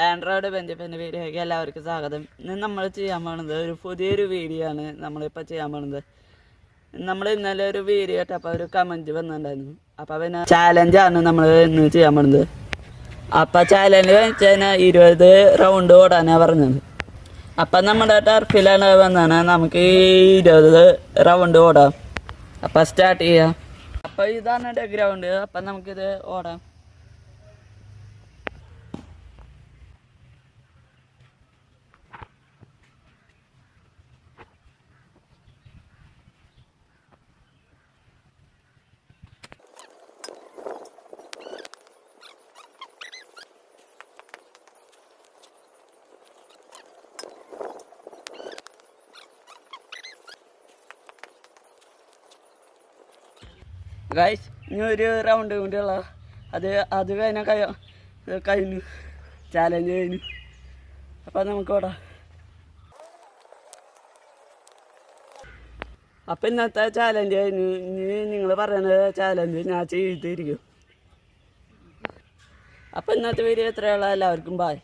Android ബെഞ്ചപ്പൻ്റെ വീഡിയോയ്ക്ക് എല്ലാവർക്കും സ്വാഗതം. ഇന്ന് നമ്മൾ ചെയ്യാൻ പോകുന്നത് ഒരു പുതിയൊരു വീഡിയോ ആണ്. നമ്മളിപ്പോൾ ചെയ്യാൻ പോകുന്നത് നമ്മൾ ഇന്നലെ ഒരു വീഡിയോ ഇട്ടപ്പോൾ ഒരു കമൻറ്റ് വന്നിട്ടുണ്ടായിരുന്നു. അപ്പോൾ പിന്നെ ചാലഞ്ചാണ് നമ്മൾ ഇന്ന് ചെയ്യാൻ പോകുന്നത്. അപ്പോൾ ചാലഞ്ച് വെച്ചാൽ 20 റൗണ്ട് ഓടാനാണ് പറഞ്ഞത്. അപ്പം നമ്മുടെ ടർഫിലാണ് വന്നാണ് നമുക്ക് 20 റൗണ്ട് ഓടാം. അപ്പം സ്റ്റാർട്ട് ചെയ്യാം. അപ്പോൾ ഇതാണ് എൻ്റെ ഗ്രൗണ്ട്. അപ്പം നമുക്കിത് ഓടാം. ഗൈസ്, ഇനി ഒരു റൗണ്ട് കൂടിയുള്ള അത് കഴിഞ്ഞു ചാലഞ്ച് കഴിഞ്ഞു. അപ്പം നമുക്ക് ഓടാം. അപ്പം ഇന്നത്തെ ചാലഞ്ച് കഴിഞ്ഞു. ഇനി നിങ്ങൾ പറയുന്ന ചാലഞ്ച് ഞാൻ ചെയ്തിരിക്കും. അപ്പം ഇന്നത്തെ വീഡിയോ എത്രയുള്ള എല്ലാവർക്കും ബായ്.